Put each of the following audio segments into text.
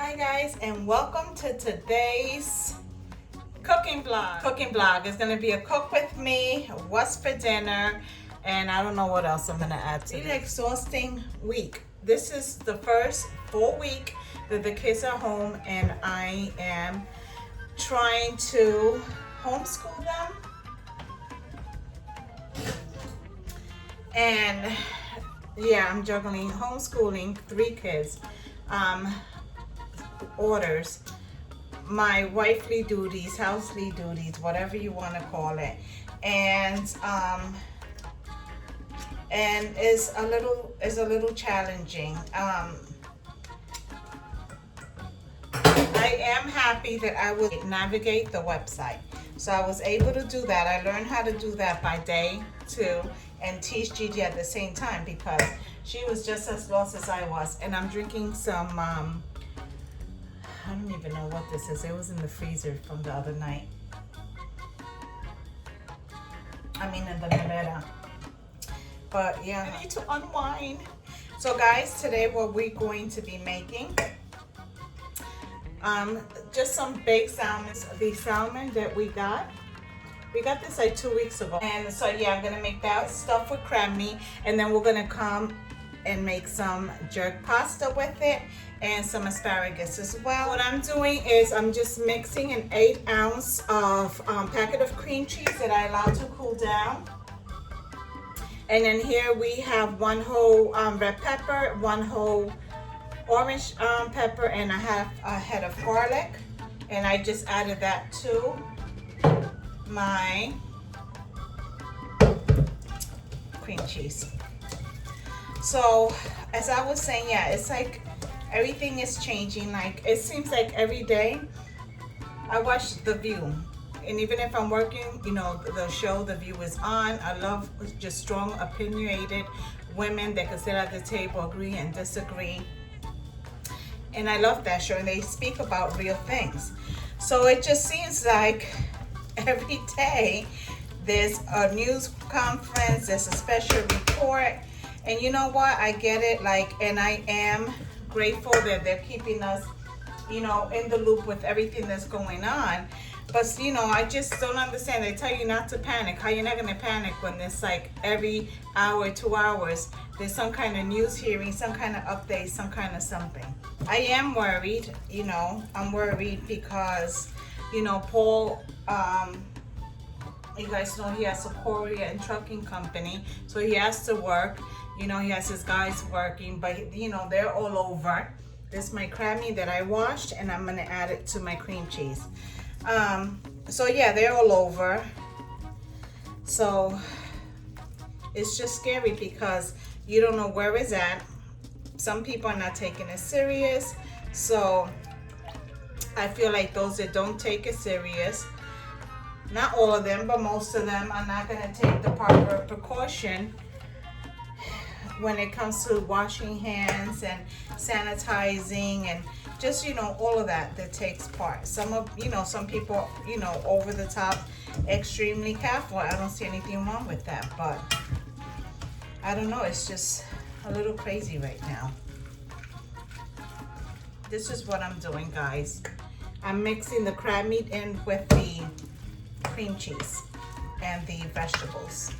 Hi guys, and welcome to today's cooking vlog. It's gonna be a cook with me, what's for dinner, and I don't know what else I'm gonna add to it. It's an exhausting week. This is the first full week that the kids are home, and I am trying to homeschool them. And yeah, I'm juggling homeschooling 3 kids, orders, my wifely duties, housely duties, whatever you want to call it, and it's a little challenging. I am happy that I would navigate the website, so I was able to do that. I learned how to do that by day 2 and teach Gigi at the same time because she was just as lost as I was. And I'm drinking some I don't even know what this is. It was in the freezer from the other night. I mean in the nevera. But yeah, I need to unwind. So guys, today what we're going to be making, just some baked salmon. The salmon that we got this like 2 weeks ago. And so yeah, I'm gonna make that stuff with crab meat, and then we're gonna come and make some jerk pasta with it and some asparagus as well. What I'm doing is I'm just mixing an 8-ounce of packet of cream cheese that I allowed to cool down. And then here we have 1 whole red pepper, 1 whole orange pepper, and a head of garlic. And I just added that to my cream cheese. So as I was saying, yeah, it's like everything is changing. Like it seems like every day I watch The View, and even if I'm working, you know, the show The View is on. I love just strong, opinionated women that can sit at the table, agree and disagree, and I love that show, and they speak about real things. So it just seems like every day there's a news conference, there's a special report. And you know what, I get it, like, and I am grateful that they're keeping us, you know, in the loop with everything that's going on. But you know, I just don't understand. They tell you not to panic. How you're not gonna panic when it's like every hour, 2 hours, there's some kind of news hearing, some kind of update, some kind of something. I am worried, you know, I'm worried because, you know, Paul, you guys know he has a courier and trucking company, so he has to work. You know, he has his guys working, but you know, they're all over. This is my crab meat that I washed, and I'm gonna add it to my cream cheese. So yeah, they're all over. So it's just scary because you don't know where it's at. Some people are not taking it serious. So I feel like those that don't take it serious, not all of them, but most of them are not gonna take the proper precaution when it comes to washing hands and sanitizing and just, you know, all of that takes part. Some people, you know, over the top, extremely careful. I don't see anything wrong with that, but I don't know, it's just a little crazy right now. This is what I'm doing, guys. I'm mixing the crab meat in with the cream cheese and the vegetables,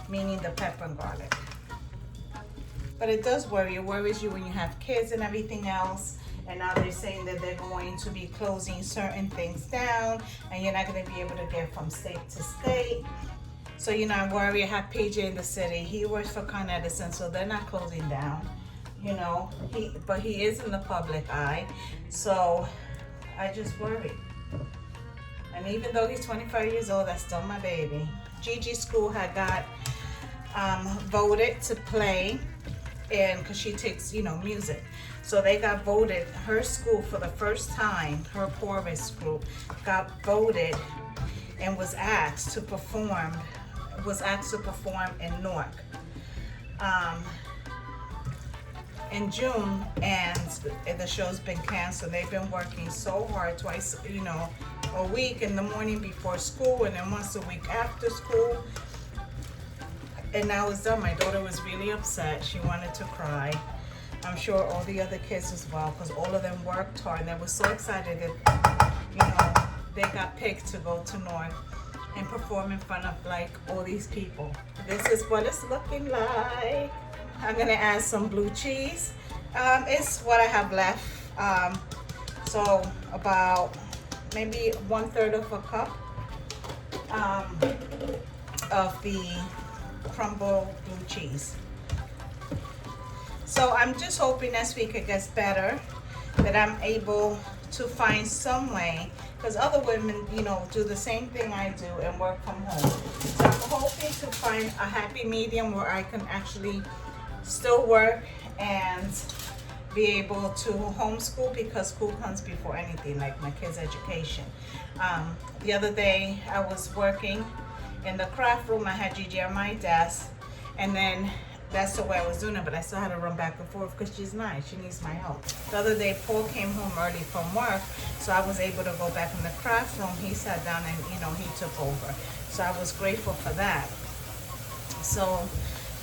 meaning the pepper and garlic. But it does worry. It worries you when you have kids and everything else. And now they're saying that they're going to be closing certain things down, and you're not going to be able to get from state to state. So, you know, I worry. I have PJ in the city. He works for Con Edison, so they're not closing down. You know, but he is in the public eye. So I just worry. And even though he's 25 years old, that's still my baby. Gigi's school had got voted to play, and because she takes, you know, music, so they got voted. Her school, for the first time, her poorest group, got voted and was asked to perform in Newark in June, and the show's been canceled. They've been working so hard, twice, you know, a week, in the morning before school and then once a week after school. And now it's done. My daughter was really upset. She wanted to cry. I'm sure all the other kids as well, because all of them worked hard and they were so excited that, you know, they got picked to go to North and perform in front of like all these people. This is what it's looking like. I'm gonna add some blue cheese. It's what I have left. So about maybe 1/3 of a cup of the crumbled blue cheese. So I'm just hoping this week it gets better, that I'm able to find some way, because other women, you know, do the same thing I do and work from home. So I'm hoping to find a happy medium where I can actually still work and be able to homeschool, because school comes before anything, like my kids' education. The other day I was working in the craft room. I had Gigi on my desk, and then that's the way I was doing it, but I still had to run back and forth because she's nice. She needs my help. The other day, Paul came home early from work, so I was able to go back in the craft room. He sat down and, you know, he took over. So I was grateful for that. So,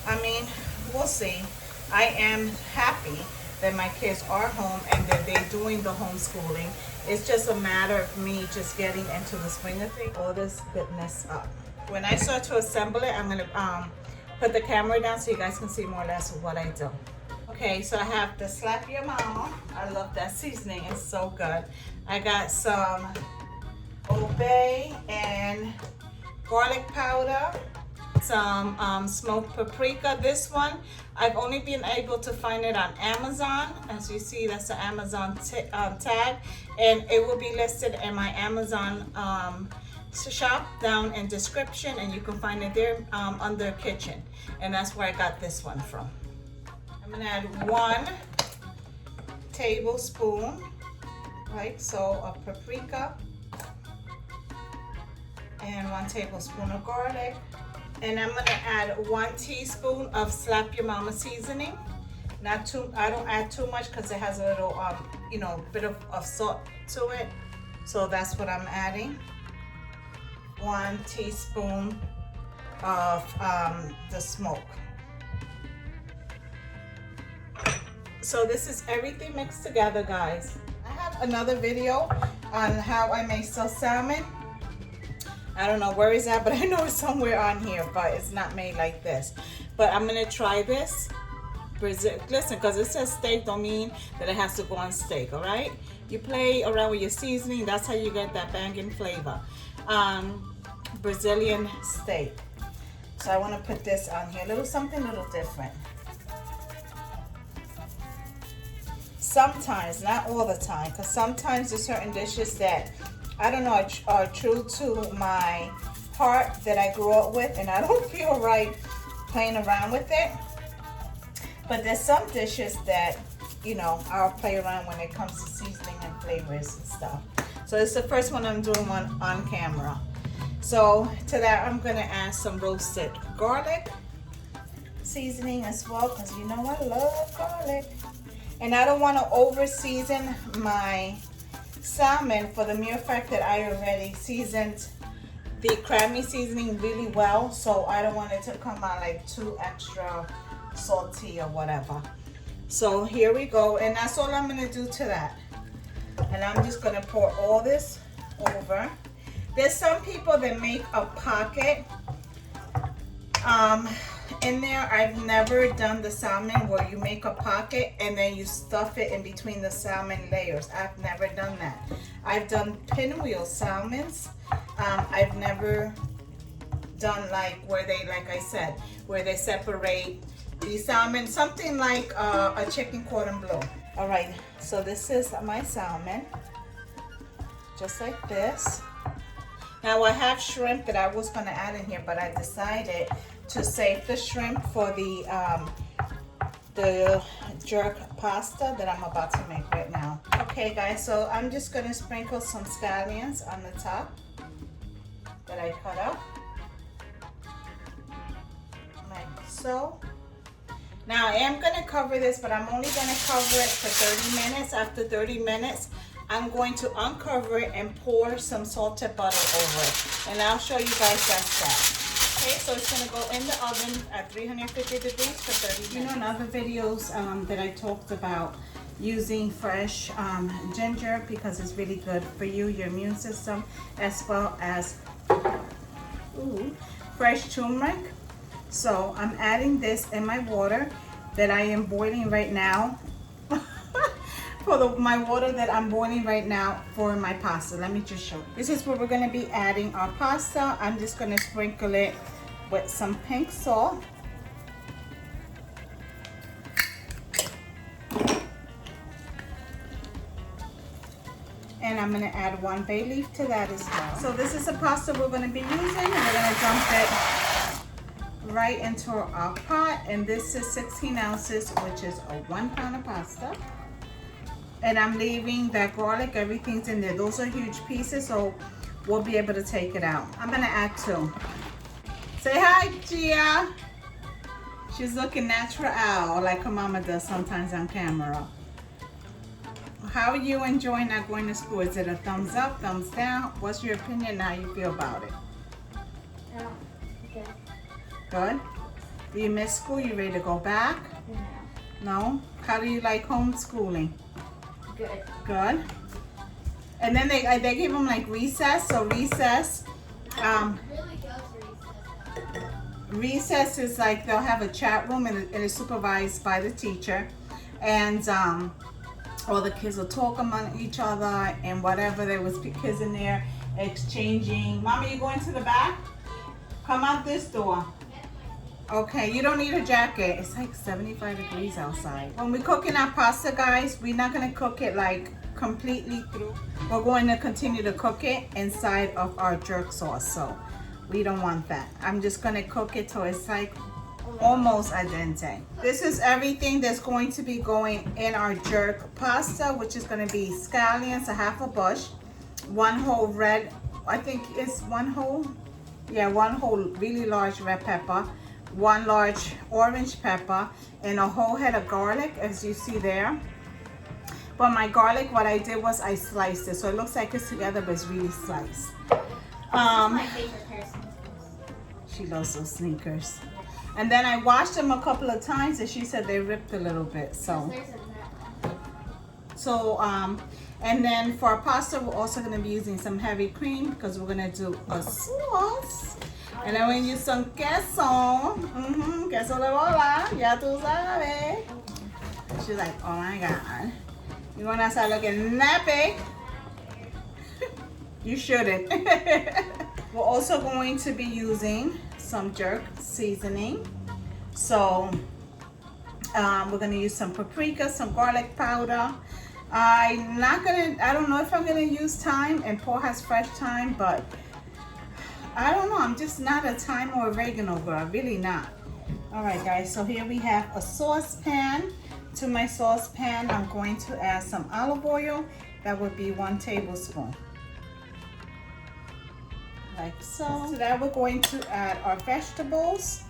I mean, we'll see. I am happy that my kids are home and that they're doing the homeschooling. It's just a matter of me just getting into the swing of things, all this goodness up. When I start to assemble it, I'm gonna put the camera down so you guys can see more or less of what I do. Okay, so I have the Slap Your Mama. I love that seasoning, it's so good. I got some Old Bay and garlic powder, some smoked paprika. This one, I've only been able to find it on Amazon. As you see, that's the Amazon tag, and it will be listed in my Amazon shop down in description, and you can find it there under kitchen, and that's where I got this one from. I'm gonna add 1 tablespoon, like so, of paprika, and 1 tablespoon of garlic, and I'm gonna add 1 teaspoon of Slap Your Mama seasoning. Not too, I don't add too much because it has a little you know, bit of salt to it, so that's what I'm adding. 1 teaspoon of the smoke. So this is everything mixed together, guys. I have another video on how I make salmon. I don't know where it's at, but I know it's somewhere on here, but it's not made like this. But I'm gonna try this. Listen, because it says steak don't mean that it has to go on steak, all right? You play around with your seasoning, that's how you get that banging flavor. Brazilian steak. So I want to put this on here, something a little different. Sometimes, not all the time, because sometimes there's certain dishes that I don't know are true to my heart that I grew up with, and I don't feel right playing around with it. But there's some dishes that, you know, I'll play around when it comes to seasoning and flavors and stuff. So it's the first one I'm doing on camera. So to that, I'm gonna add some roasted garlic seasoning as well, because you know I love garlic. And I don't want to over season my salmon, for the mere fact that I already seasoned the crabmeat seasoning really well, so I don't want it to come out like too extra salty or whatever. So here we go, and that's all I'm gonna do to that. And I'm just gonna pour all this over. There's some people that make a pocket in there. I've never done the salmon where you make a pocket and then you stuff it in between the salmon layers. I've never done that. I've done pinwheel salmons. I've never done like where they, like I said, where they separate the salmon, something like a chicken cordon bleu. All right, so this is my salmon, just like this. Now I have shrimp that I was gonna add in here, but I decided to save the shrimp for the jerk pasta that I'm about to make right now. Okay guys, so I'm just gonna sprinkle some scallions on the top that I cut up, like so. Now I am gonna cover this, but I'm only gonna cover it for 30 minutes. After 30 minutes, I'm going to uncover it and pour some salted butter over it. And I'll show you guys that's that. Okay, so it's gonna go in the oven at 350 degrees for 30 minutes. You know, in other videos that I talked about using fresh ginger because it's really good for you, your immune system, as well as fresh turmeric. So I'm adding this in my water that I am boiling right now. For my water that I'm boiling right now for my pasta. Let me just show you. This is where we're gonna be adding our pasta. I'm just gonna sprinkle it with some pink salt. And I'm gonna add 1 bay leaf to that as well. So this is the pasta we're gonna be using, and we're gonna dump it right into our pot. And this is 16 ounces, which is a 1 pound of pasta. And I'm leaving that garlic, everything's in there. Those are huge pieces, so we'll be able to take it out. I'm gonna add 2. Say hi, Gia. She's looking natural, like her mama does sometimes on camera. How are you enjoying not going to school? Is it a thumbs up, thumbs down? What's your opinion, how you feel about it? Good. Good? Do you miss school? You ready to go back? No? How do you like homeschooling? Good. Good. And then they give them like recess. So recess, Really go to recess is like they'll have a chat room and it is supervised by the teacher, and all the kids will talk among each other and whatever. There was kids in there exchanging. Mama, you going to the back? Come out this door. Okay, you don't need a jacket. It's like 75 degrees outside. When we're cooking our pasta, guys, we're not gonna cook it like completely through. We're going to continue to cook it inside of our jerk sauce, so we don't want that. I'm just gonna cook it till it's like almost al dente. This is everything that's going to be going in our jerk pasta, which is gonna be scallions, a half a bush, 1 whole red, I think it's 1 whole, yeah, 1 whole really large red pepper, 1 large orange pepper, and a whole head of garlic, as you see there. But my garlic, what I did was I sliced it, so it looks like it's together, but it's really sliced. my favorite pair of sneakers. She loves those sneakers. And then I washed them a couple of times, and she said they ripped a little bit. So, and then for our pasta, we're also going to be using some heavy cream because we're going to do a sauce. And then we use some queso. Queso de bola. Ya tú sabes. She's like, oh my God. You want to start looking nappy? You shouldn't. We're also going to be using some jerk seasoning. So we're going to use some paprika, some garlic powder. I don't know if I'm going to use thyme, and Paul has fresh thyme, but I don't know. I'm just not a thyme or oregano girl. Really not. All right, guys. So here we have a saucepan. To my saucepan, I'm going to add some olive oil. That would be 1 tablespoon. Like so. To that, we're going to add our vegetables.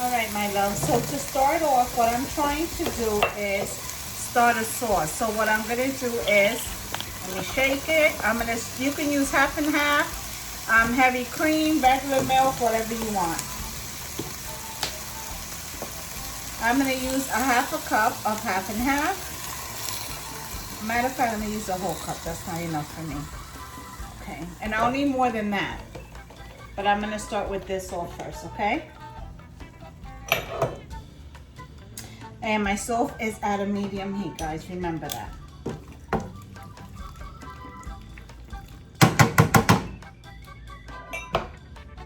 All right, my love. So to start off, what I'm trying to do is start a sauce. So what I'm going to do is, let me shake it. You can use half and half, heavy cream, regular milk, whatever you want. I'm going to use a half a cup of half and half. Matter of fact, I'm going to use a whole cup. That's not enough for me. Okay, and I'll need more than that. But I'm going to start with this all first, okay? And my stove is at a medium heat, guys. Remember that.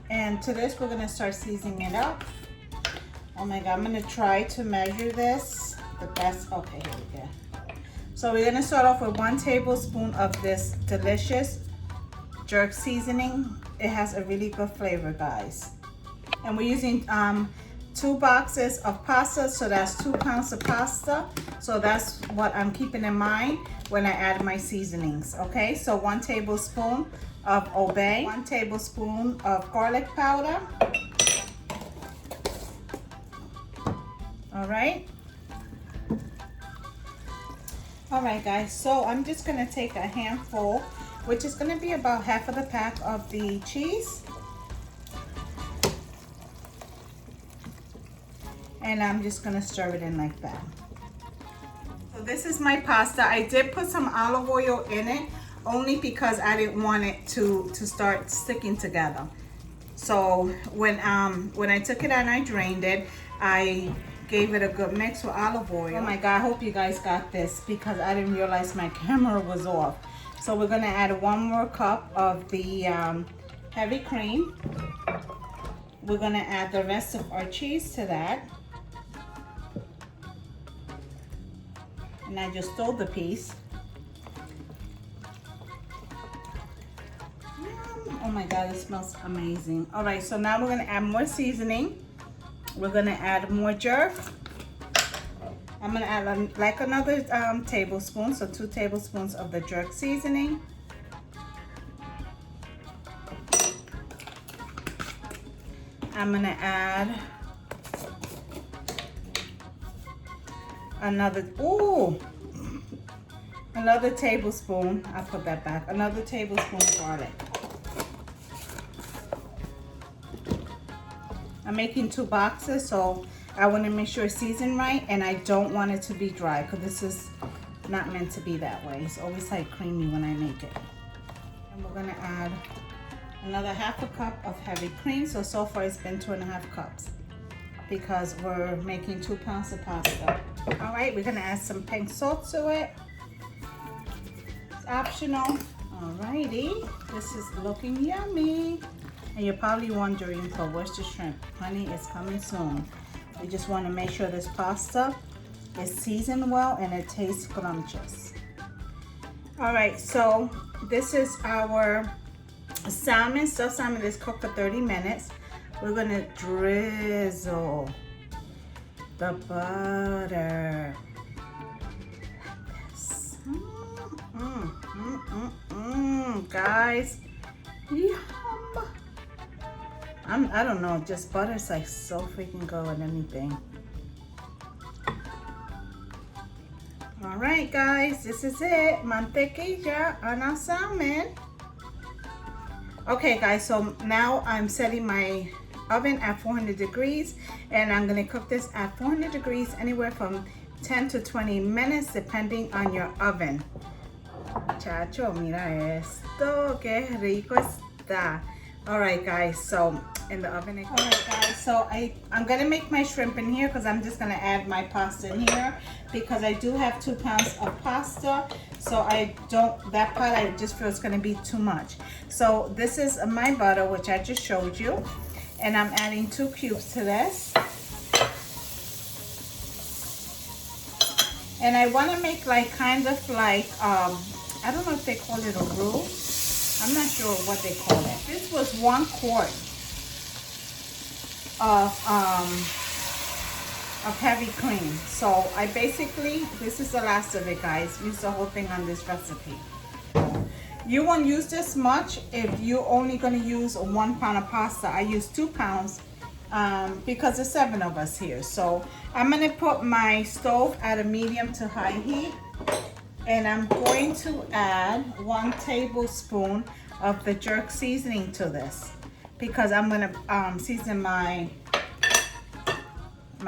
And to this, we're going to start seasoning it up. Oh my God, I'm going to try to measure this the best. Okay, here we go. So we're going to start off with 1 tablespoon of this delicious jerk seasoning. It has a really good flavor, guys. And we're using 2 boxes of pasta, so that's 2 pounds of pasta. So that's what I'm keeping in mind when I add my seasonings, okay? So 1 tablespoon of obey, 1 tablespoon of garlic powder. All right. All right, guys, so I'm just gonna take a handful. which is going to be about half of the pack of the cheese. And I'm just going to stir it in like that. So this is my pasta. I did put some olive oil in it only because I didn't want it to start sticking together. So when I took it out and I drained it, I gave it a good mix with olive oil. Oh my God, I hope you guys got this because I didn't realize my camera was off. So we're gonna add 1 more cup of the heavy cream. We're gonna add the rest of our cheese to that. And I just stole the piece. Oh my God, it smells amazing. All right, so now we're gonna add more seasoning. We're gonna add more jerk. I'm gonna add like another tablespoon, so 2 tablespoons of the jerk seasoning. I'm gonna add another tablespoon. I'll put that back. Another tablespoon of garlic. I'm making 2 boxes, so I want to make sure it's seasoned right, and I don't want it to be dry because this is not meant to be that way. It's always like creamy when I make it. And we're gonna add another half a cup of heavy cream. So far it's been 2.5 cups because we're making 2 pounds of pasta. All right, we're gonna add some pink salt to it. It's optional. Alrighty, this is looking yummy. And you're probably wondering, so where's the shrimp? Honey, it's coming soon. We just want to make sure this pasta is seasoned well and it tastes scrumptious. All right, so this is our salmon. Stuffed salmon is cooked for 30 minutes. We're gonna drizzle the butter like this. Guys, yum. I don't know, just butter's like so freaking good with anything. All right, guys, this is it. Mantequilla on our salmon. Okay, guys, so now I'm setting my oven at 400 degrees, and I'm gonna cook this at 400 degrees anywhere from 10 to 20 minutes, depending on your oven. Chacho, mira esto, que rico está. All right, guys, so in the oven. All right, guys, so I'm gonna make my shrimp in here because I'm just gonna add my pasta in here because I do have 2 pounds of pasta. So that part I just feel it's gonna be too much. So this is my butter, which I just showed you. And I'm adding 2 cubes to this. And I wanna make like kind of like, I don't know if they call it a roux. I'm not sure what they call it. This was 1 quart of heavy cream. So I basically, this is the last of it, guys. Use the whole thing on this recipe. You won't use this much if you're only gonna use 1 pound of pasta. I use 2 pounds because there's 7 of us here. So I'm gonna put my stove at a medium to high heat. And I'm going to add 1 tablespoon of the jerk seasoning to this because I'm gonna season my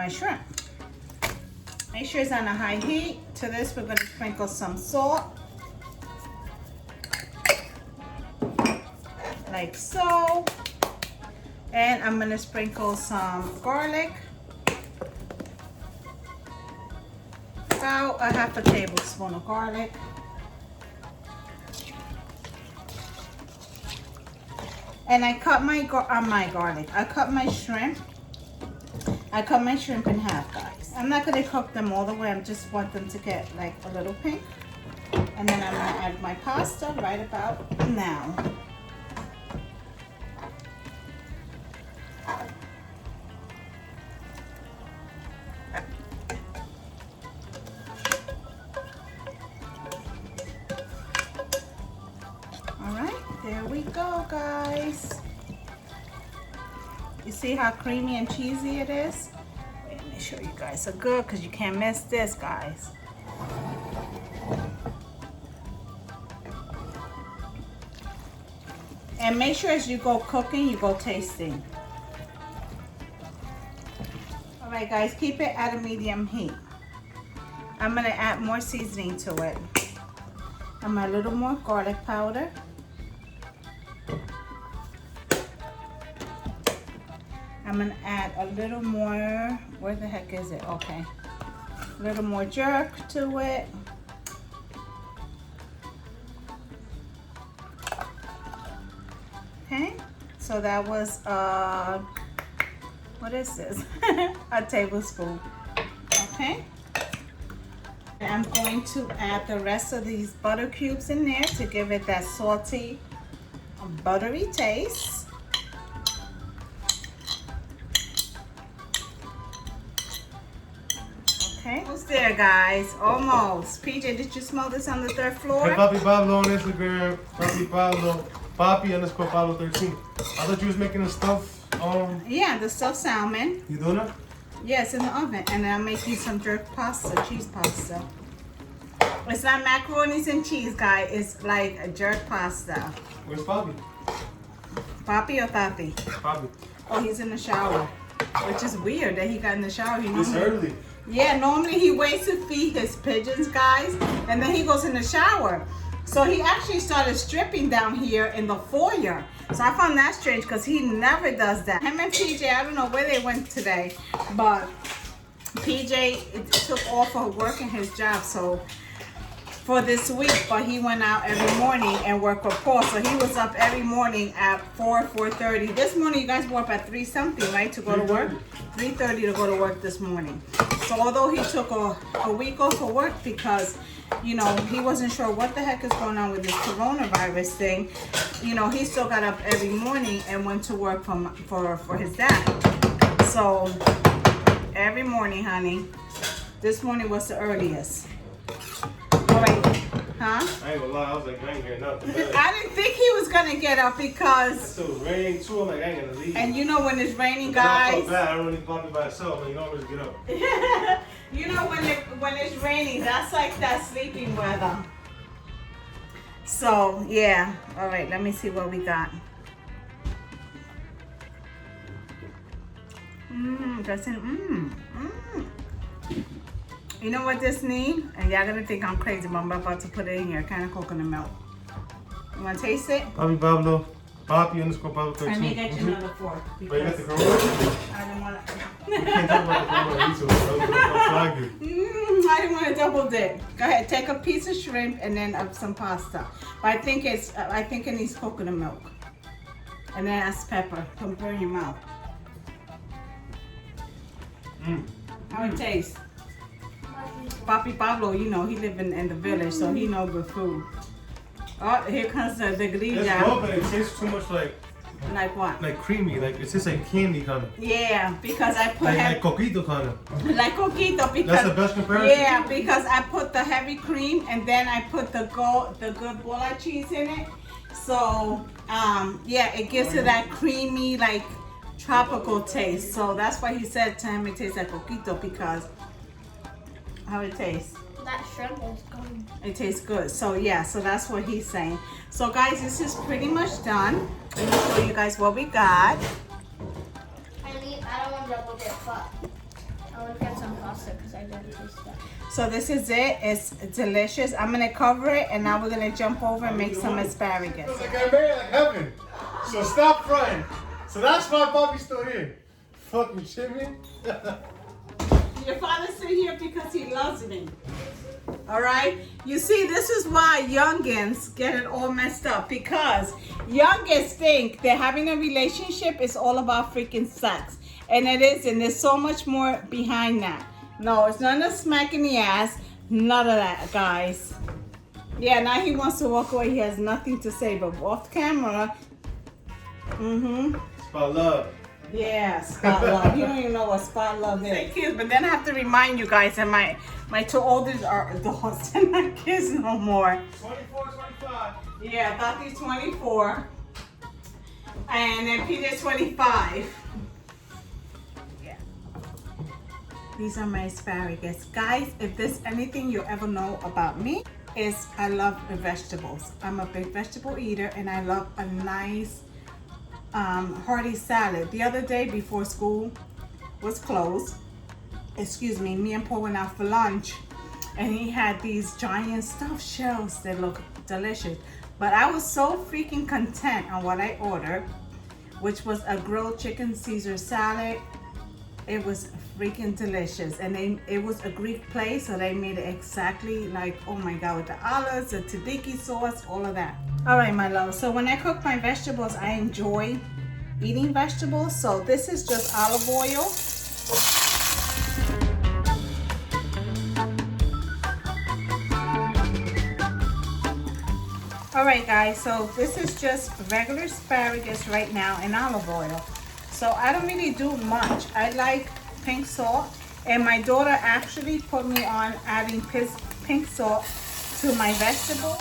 shrimp. Make sure it's on a high heat. To this, we're gonna sprinkle some salt, like so. And I'm gonna sprinkle some garlic. About a half a tablespoon of garlic. And I cut my garlic. I cut my shrimp. I cut my shrimp in half, guys. I'm not gonna cook them all the way. I just want them to get like a little pink. And then I'm gonna add my pasta right about now. There we go, guys. You see how creamy and cheesy it is? Wait, let me show you guys so good because you can't miss this, guys. And make sure as you go cooking, you go tasting. All right, guys, keep it at a medium heat. I'm gonna add more seasoning to it. And a little more garlic powder. I'm gonna add a little more, where the heck is it? Okay. A little more jerk to it. Okay, so that was, what is this? A tablespoon, okay? And I'm going to add the rest of these butter cubes in there to give it that salty, buttery taste. Okay, almost there, guys, almost. PJ, did you smell this on the third floor? Hey, Papi Pablo on Instagram, Papi Pablo, Papi_Pablo 13. I thought you was making a stuff. Yeah, the stuffed salmon. You doing it? Yes, in the oven. And I'm making some jerk pasta, cheese pasta. It's not macaronis and cheese, guys. It's like a jerk pasta. Where's Papi? Papi or Papi? Papi. Oh, he's in the shower. Which is weird that he got in the shower. It's early. Yeah, normally he waits to feed his pigeons, guys. And then he goes in the shower. So he actually started stripping down here in the foyer. So I found that strange because he never does that. Him and PJ, I don't know where they went today, but PJ took off for working his job for this week, but he went out every morning and worked with Paul. So he was up every morning at 4:30. This morning you guys were up at 3 something, right, to go to work? 3:30 to go to work this morning. So although he took a week off for work because, you know, he wasn't sure what the heck is going on with this coronavirus thing, you know, he still got up every morning and went to work for his dad. So every morning, honey. This morning was the earliest. All right, huh? I ain't gonna lie, I was like, I ain't getting up. I didn't think he was gonna get up because. So it's raining too. I'm like, I ain't gonna leave. And you know when it's raining, I guys. feel bad. I don't leave Papi by itself. Like, you don't always get up. You know when it's raining, that's like that sleeping weather. So yeah. All right, let me see what we got. You know what this need? And y'all gonna think I'm crazy, but I'm about to put it in here. Kind of coconut milk. You wanna taste it? Papi Pablo, Papi_Pablo 13. Let me get you another fork. Wait, you got the corona? I don't wanna. We can't talk about the corona. I didn't want to double dip. Go ahead, take a piece of shrimp and then some pasta. But I think it needs coconut milk. And then add pepper. Don't burn your mouth. How it tastes? Papi Pablo, you know, he live in the village, so he know good food. Oh, here comes the grilla. It's good, but it tastes too much like what? like creamy. Like it's just like candy kind of. Yeah, because I put like coquito kind of. Like coquito because that's the best comparison. Yeah, because I put the heavy cream and then I put the good bola cheese in it. So yeah, it gives it that creamy like tropical taste. So that's why he said to him it tastes like coquito because how it tastes. That shrimp is good. It tastes good. So yeah, so that's what he's saying. So guys, this is pretty much done. Let me show you guys what we got. I don't want double dip, but I want to get some pasta because I didn't taste that. So this is it. It's delicious. I'm gonna cover it and now we're gonna jump over and make some asparagus. It's like I made it like heaven. So stop frying. So that's why Papi's still here. Fucking shit me. Your father's still here because he loves me. All right? You see, this is why youngins get it all messed up because youngins think that having a relationship is all about freaking sex. And it isn't. There's so much more behind that. No, it's none of smack in the ass. None of that, guys. Yeah, now he wants to walk away. He has nothing to say, but off camera. It's about love. Yeah, spot love. You don't even know what spot love is. Kids, but then I have to remind you guys that my two oldest are adults. They're not kids no more. 24, 25. Yeah, Tati's 24. And then Peter's 25. Yeah. These are my asparagus. Guys, if there's anything you ever know about me, is I love vegetables. I'm a big vegetable eater and I love a nice hearty salad. The other day before school was closed, excuse me, me and Paul went out for lunch and he had these giant stuffed shells that look delicious. But I was so freaking content on what I ordered, which was a grilled chicken Caesar salad. It was freaking delicious, and it was a Greek place, so they made it exactly like, oh my god, with the olives, the tzatziki sauce, all of that. All right, my love, so when I cook my vegetables, I enjoy eating vegetables. So this is just olive oil. All right, guys, so this is just regular asparagus right now in olive oil. So I don't really do much. I like pink salt, and my daughter actually put me on adding pink salt to my vegetable.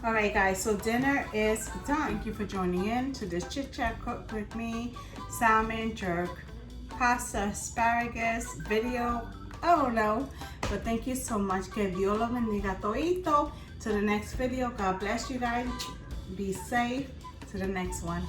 All right, guys, so dinner is done. Thank you for joining in to this chit chat cook with me. Salmon, jerk, pasta, asparagus video. Oh no, but thank you so much. Que Dios lo bendiga todito. To the next video. God bless you guys. Be safe. To the next one.